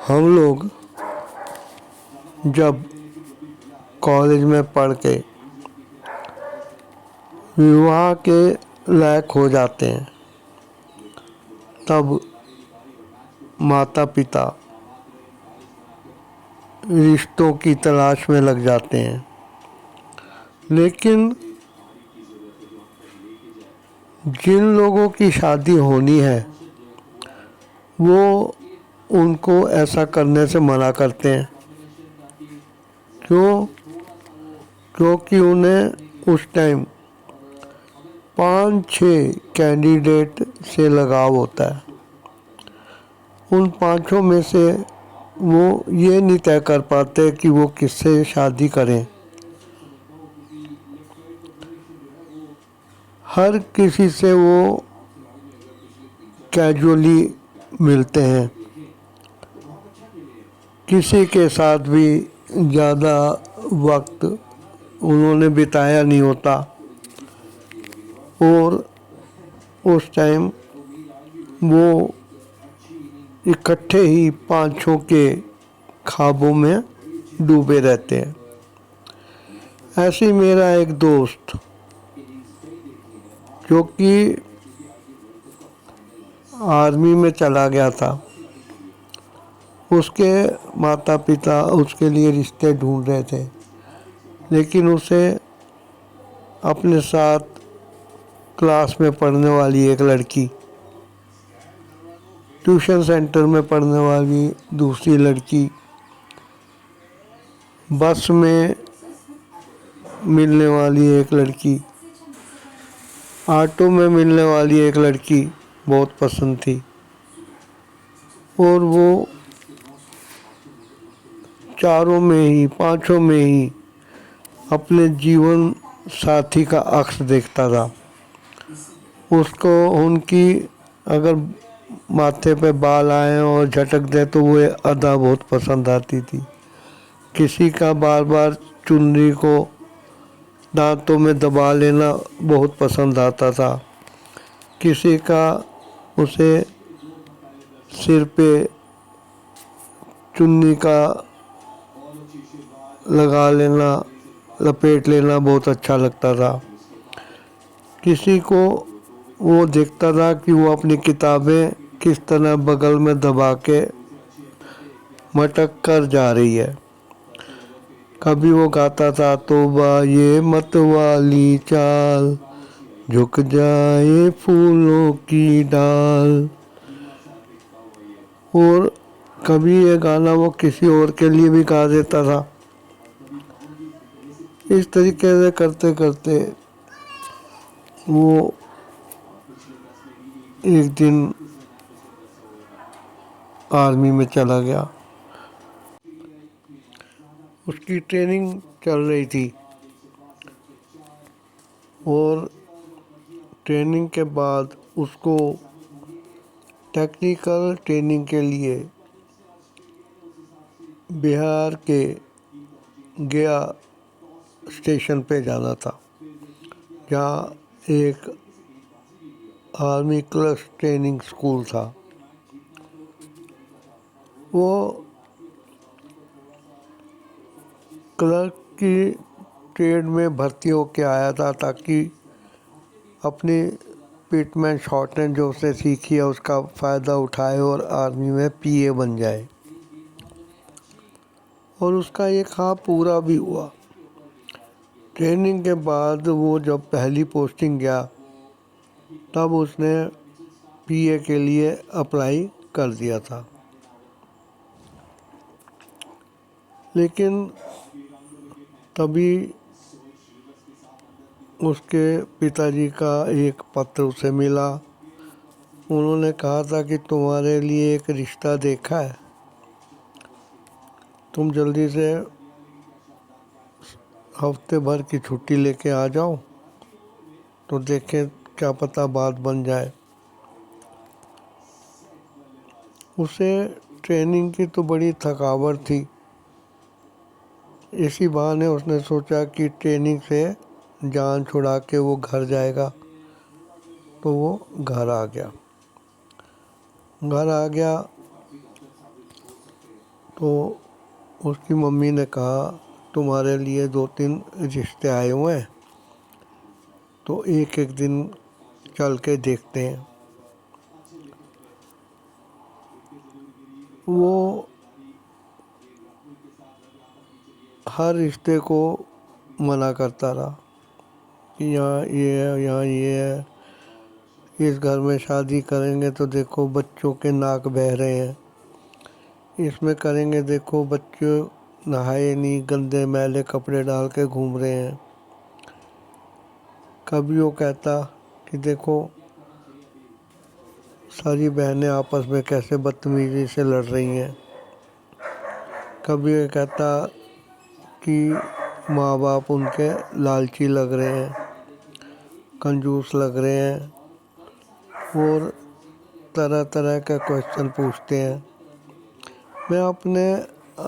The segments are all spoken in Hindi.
हम लोग जब कॉलेज में पढ़ के विवाह के लायक हो जाते हैं तब माता पिता रिश्तों की तलाश में लग जाते हैं। लेकिन जिन लोगों की शादी होनी है वो उनको ऐसा करने से मना करते हैं। क्यों? क्योंकि उन्हें उस टाइम 5-6 कैंडिडेट से लगाव होता है। उन पांचों में से वो ये नहीं तय कर पाते कि वो किससे शादी करें। हर किसी से वो कैजुअली मिलते हैं, किसी के साथ भी ज़्यादा वक्त उन्होंने बिताया नहीं होता और उस टाइम वो इकट्ठे ही पांचों के ख्वाबों में डूबे रहते हैं। ऐसे ही मेरा एक दोस्त जो कि आर्मी में चला गया था, उसके माता पिता उसके लिए रिश्ते ढूंढ रहे थे, लेकिन उसे अपने साथ क्लास में पढ़ने वाली एक लड़की, ट्यूशन सेंटर में पढ़ने वाली दूसरी लड़की, बस में मिलने वाली एक लड़की, ऑटो में मिलने वाली एक लड़की बहुत पसंद थी और वो चारों में ही पांचों में ही अपने जीवन साथी का अक्स देखता था। उसको उनकी अगर माथे पे बाल आए और झटक दे तो वो अदा बहुत पसंद आती थी। किसी का बार बार चुन्नी को दांतों में दबा लेना बहुत पसंद आता था। किसी का उसे सिर पे चुन्नी का लगा लेना, लपेट लेना बहुत अच्छा लगता था। किसी को वो देखता था कि वो अपनी किताबें किस तरह बगल में दबा के मटक कर जा रही है। कभी वो गाता था, तौबा ये मत वाली चाल, झुक जाए फूलों की डाल। और कभी ये गाना वो किसी और के लिए भी गा देता था। इस तरीके से करते करते वो एक दिन आर्मी में चला गया। उसकी ट्रेनिंग चल रही थी और ट्रेनिंग के बाद उसको टेक्निकल ट्रेनिंग के लिए बिहार के गया स्टेशन पे जाना था, जहाँ एक आर्मी क्लर्क ट्रेनिंग स्कूल था। वो क्लर्क की ट्रेड में भर्ती होके आया था ताकि अपनी पिटमैन शॉर्टहैंड जो उसने सीखी है उसका फ़ायदा उठाए और आर्मी में पीए बन जाए। और उसका ये ख्वाब पूरा भी हुआ। ट्रेनिंग के बाद वो जब पहली पोस्टिंग गया तब उसने पीए के लिए अप्लाई कर दिया था। लेकिन तभी उसके पिताजी का एक पत्र उसे मिला। उन्होंने कहा था कि तुम्हारे लिए एक रिश्ता देखा है, तुम जल्दी से हफ्ते भर की छुट्टी लेके आ जाओ तो देखें क्या पता बात बन जाए। उसे ट्रेनिंग की तो बड़ी थकावट थी। इसी बहाने उसने सोचा कि ट्रेनिंग से जान छुड़ा के वो घर जाएगा, तो वो घर आ गया। तो उसकी मम्मी ने कहा तुम्हारे लिए 2-3 रिश्ते आए हुए हैं, तो एक एक दिन चल के देखते हैं। वो हर रिश्ते को मना करता रहा कि यहाँ ये है, यहाँ ये है, इस घर में शादी करेंगे तो देखो बच्चों के नाक बह रहे हैं, इसमें करेंगे देखो बच्चे नहाए नहीं, गंदे मैले कपड़े डाल के घूम रहे हैं। कभी वो कहता कि देखो सारी बहनें आपस में कैसे बदतमीजी से लड़ रही हैं। कभी ये कहता कि माँ बाप उनके लालची लग रहे हैं, कंजूस लग रहे हैं, और तरह तरह के क्वेश्चन पूछते हैं। मैं अपने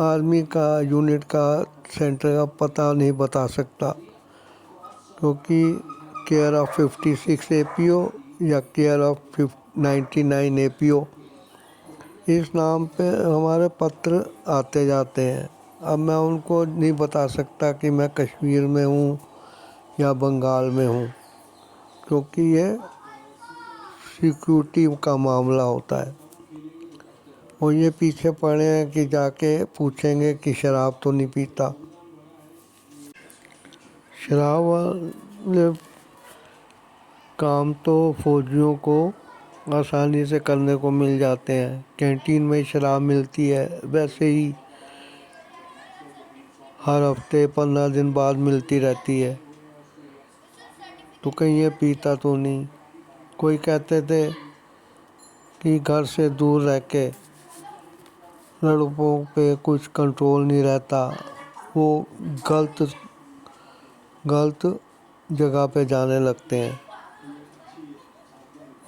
आर्मी का यूनिट का सेंटर का पता नहीं बता सकता, क्योंकि केयर ऑफ 56 APO या केयर ऑफ 99 APO इस नाम पे हमारे पत्र आते जाते हैं। अब मैं उनको नहीं बता सकता कि मैं कश्मीर में हूँ या बंगाल में हूँ, क्योंकि ये सिक्योरिटी का मामला होता है। और ये पीछे पड़े हैं कि जाके पूछेंगे कि शराब तो नहीं पीता। शराब वाले काम तो फौजियों को आसानी से करने को मिल जाते हैं। कैंटीन में शराब मिलती है, वैसे ही हर हफ्ते 15 दिन बाद मिलती रहती है, तो कहीं ये पीता तो नहीं। कोई कहते थे कि घर से दूर रह के लड़कों पे कुछ कंट्रोल नहीं रहता, वो गलत गलत जगह पे जाने लगते हैं।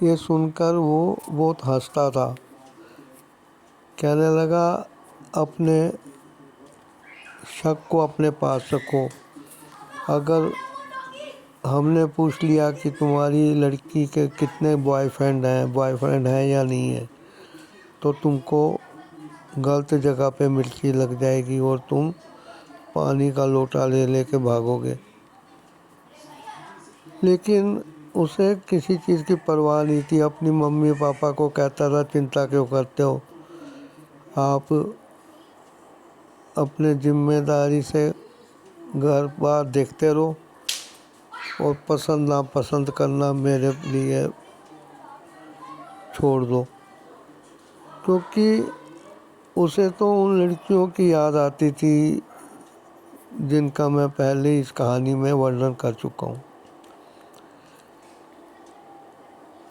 ये सुनकर वो बहुत हंसता था, कहने लगा अपने शक को अपने पास रखो। अगर हमने पूछ लिया कि तुम्हारी लड़की के कितने बॉयफ्रेंड हैं या नहीं है, तो तुमको गलत जगह पे मिर्ची लग जाएगी और तुम पानी का लोटा ले लेके भागोगे। लेकिन उसे किसी चीज़ की परवाह नहीं थी। अपनी मम्मी पापा को कहता था चिंता क्यों करते हो, आप अपने जिम्मेदारी से घर बार देखते रहो और पसंद नापसंद करना मेरे लिए छोड़ दो। क्योंकि उसे तो उन लड़कियों की याद आती थी जिनका मैं पहले इस कहानी में वर्णन कर चुका हूँ।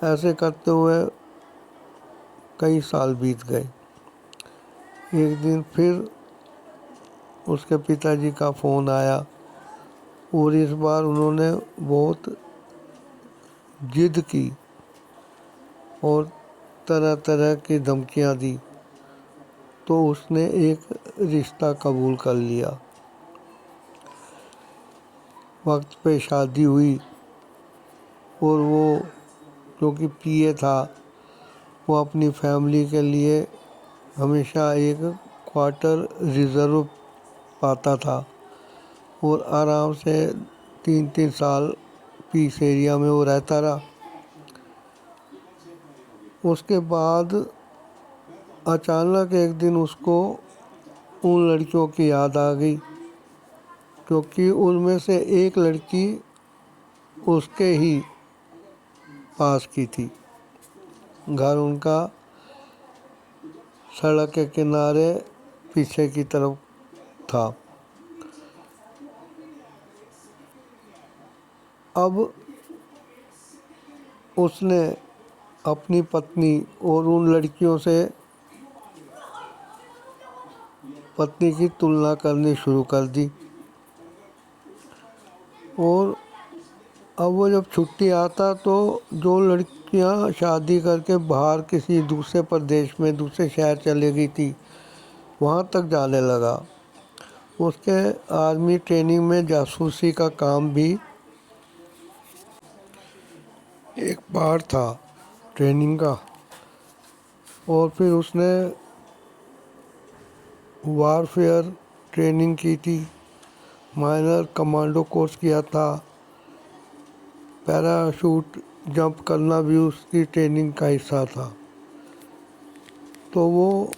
ऐसे करते हुए कई साल बीत गए। एक दिन फिर उसके पिताजी का फ़ोन आया और इस बार उन्होंने बहुत जिद की और तरह तरह की धमकियां दी, तो उसने एक रिश्ता कबूल कर लिया। वक्त पे शादी हुई और वो क्योंकि पीए था, वो अपनी फैमिली के लिए हमेशा एक क्वार्टर रिज़र्व पाता था और आराम से 3-3 साल पीस एरिया में वो रहता रहा। उसके बाद अचानक एक दिन उसको उन लड़कियों की याद आ गई, क्योंकि उनमें से एक लड़की उसके ही पास की थी। घर उनका सड़क के किनारे पीछे की तरफ था। अब उसने अपनी पत्नी और उन लड़कियों से पत्नी की तुलना करनी शुरू कर दी। और अब वो जब छुट्टी आता तो जो लड़कियां शादी करके बाहर किसी दूसरे प्रदेश में दूसरे शहर चली गई थी, वहाँ तक जाने लगा। उसके आर्मी ट्रेनिंग में जासूसी का काम भी एक पार्ट था ट्रेनिंग का। और फिर उसने वारफेयर ट्रेनिंग की थी, माइनर कमांडो कोर्स किया था, पैराशूट जंप करना भी उसकी ट्रेनिंग का हिस्सा था। तो वो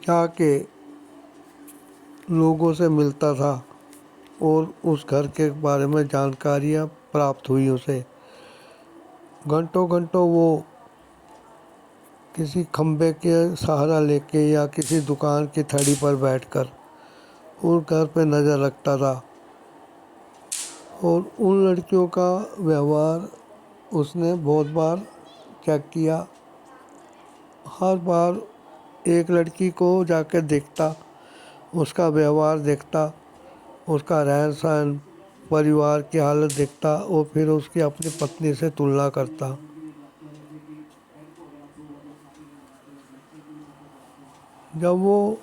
जाके लोगों से मिलता था और उस घर के बारे में जानकारियाँ प्राप्त हुई उसे। घंटों घंटों वो किसी खम्भे के सहारा लेके या किसी दुकान की थड़ी पर बैठकर उन घर पे नज़र रखता था और उन लड़कियों का व्यवहार उसने बहुत बार चेक किया। हर बार एक लड़की को जाकर देखता, उसका व्यवहार देखता, उसका रहन सहन, परिवार की हालत देखता और फिर उसकी अपनी पत्नी से तुलना करता। जब वो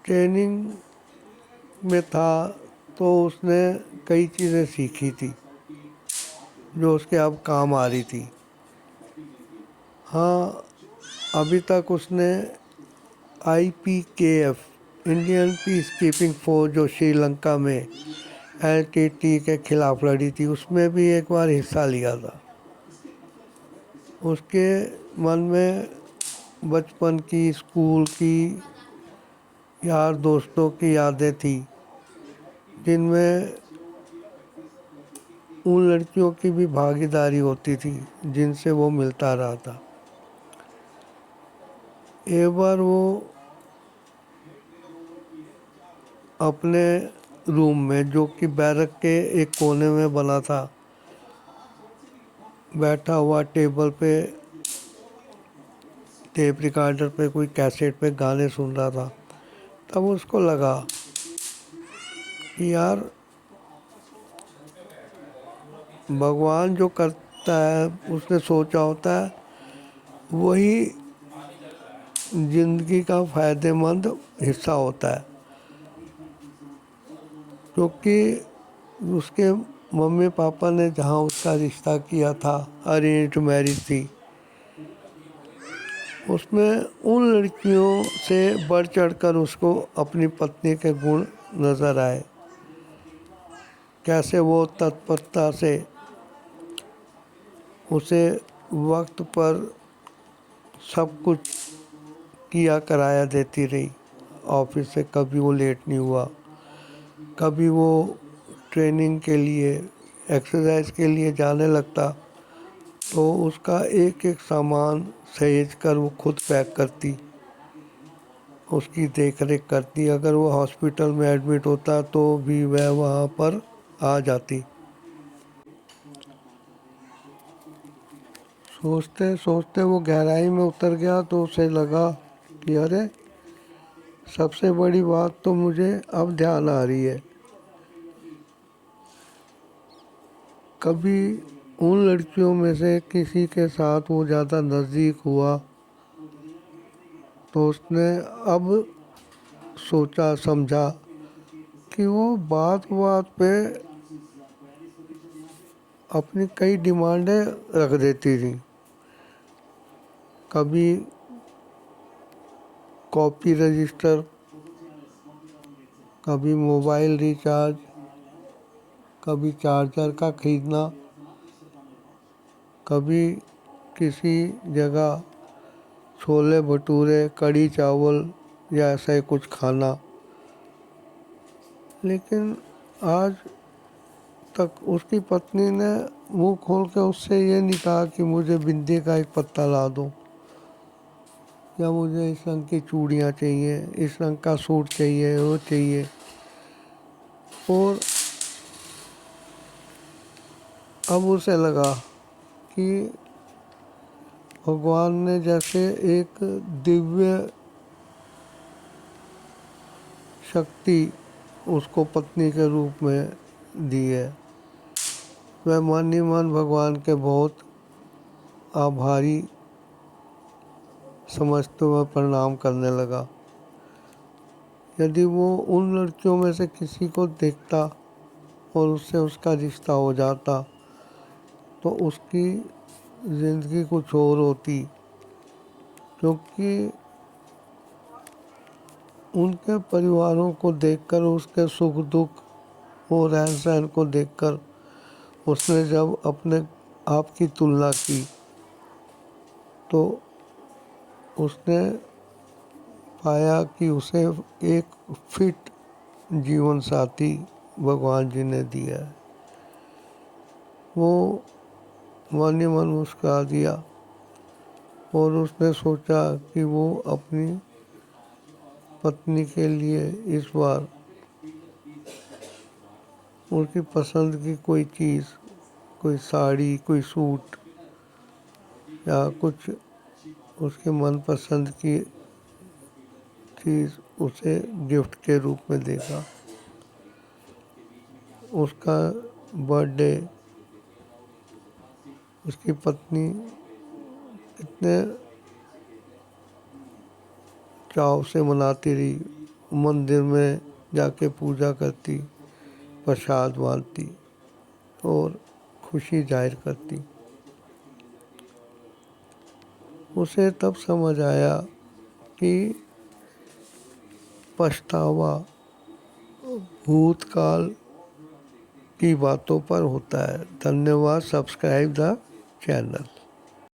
ट्रेनिंग में था तो उसने कई चीज़ें सीखी थी जो उसके अब काम आ रही थी। हाँ, अभी तक उसने IPKF Indian peace keeping force जो श्रीलंका में LTT के खिलाफ लड़ी थी, उसमें भी एक बार हिस्सा लिया था। उसके मन में बचपन की, स्कूल की, यार दोस्तों की यादें थी जिनमें उन लड़कियों की भी भागीदारी होती थी जिनसे वो मिलता रहा था। एक बार वो अपने रूम में, जो कि बैरक के एक कोने में बना था, बैठा हुआ टेबल पे टेप रिकॉर्डर पे कोई कैसेट पे गाने सुन रहा था। तब उसको लगा कि यार, भगवान जो करता है उसने सोचा होता है वही ज़िंदगी का फ़ायदेमंद हिस्सा होता है। क्योंकि उसके मम्मी पापा ने जहाँ उसका रिश्ता किया था, अरेंज्ड मैरिज थी, उसमें उन लड़कियों से बढ़ चढ़कर उसको अपनी पत्नी के गुण नज़र आए। कैसे वो तत्परता से उसे वक्त पर सब कुछ किया कराया देती रही। ऑफिस से कभी वो लेट नहीं हुआ, कभी वो ट्रेनिंग के लिए, एक्सरसाइज के लिए जाने लगता तो उसका एक एक सामान सहेज कर वो खुद पैक करती, उसकी देख रेख करती। अगर वो हॉस्पिटल में एडमिट होता तो भी वह वहाँ पर आ जाती। सोचते सोचते वो गहराई में उतर गया तो उसे लगा कि अरे, सबसे बड़ी बात तो मुझे अब ध्यान आ रही है। कभी उन लड़कियों में से किसी के साथ वो ज़्यादा नज़दीक हुआ तो उसने अब सोचा समझा कि वो बात बात पे अपनी कई डिमांडें रख देती थी। कभी कॉपी रजिस्टर, कभी मोबाइल रिचार्ज, कभी चार्जर का खरीदना, कभी किसी जगह छोले भटूरे, कढ़ी चावल या ऐसा ही कुछ खाना। लेकिन आज तक उसकी पत्नी ने मुंह खोल के उससे ये नहीं कहा कि मुझे बिंदी का एक पत्ता ला दो, या मुझे इस रंग की चूड़ियाँ चाहिए, इस रंग का सूट चाहिए, वो चाहिए। और अब उसे लगा कि भगवान ने जैसे एक दिव्य शक्ति उसको पत्नी के रूप में दी है। वह मन ही मन भगवान के बहुत आभारी समझते हुए प्रणाम करने लगा। यदि वो उन लड़कियों में से किसी को देखता और उससे उसका रिश्ता हो जाता तो उसकी ज़िंदगी कुछ और होती। क्योंकि उनके परिवारों को देखकर, उसके सुख दुख और रहन सहन को देखकर उसने जब अपने आप की तुलना की तो उसने पाया कि उसे एक फिट जीवन साथी भगवान जी ने दिया है। वो मन ही मन मुस्कुरा दिया और उसने सोचा कि वो अपनी पत्नी के लिए इस बार उसकी पसंद की कोई चीज़, कोई साड़ी, कोई सूट या कुछ उसके मनपसंद की चीज़ उसे गिफ्ट के रूप में देगा। उसका बर्थडे उसकी पत्नी इतने चाव से मनाती रही, मंदिर में जाके पूजा करती, प्रसाद बांटती और खुशी जाहिर करती। उसे तब समझ आया कि पछतावा भूतकाल की बातों पर होता है। धन्यवाद। Subscribe the channel.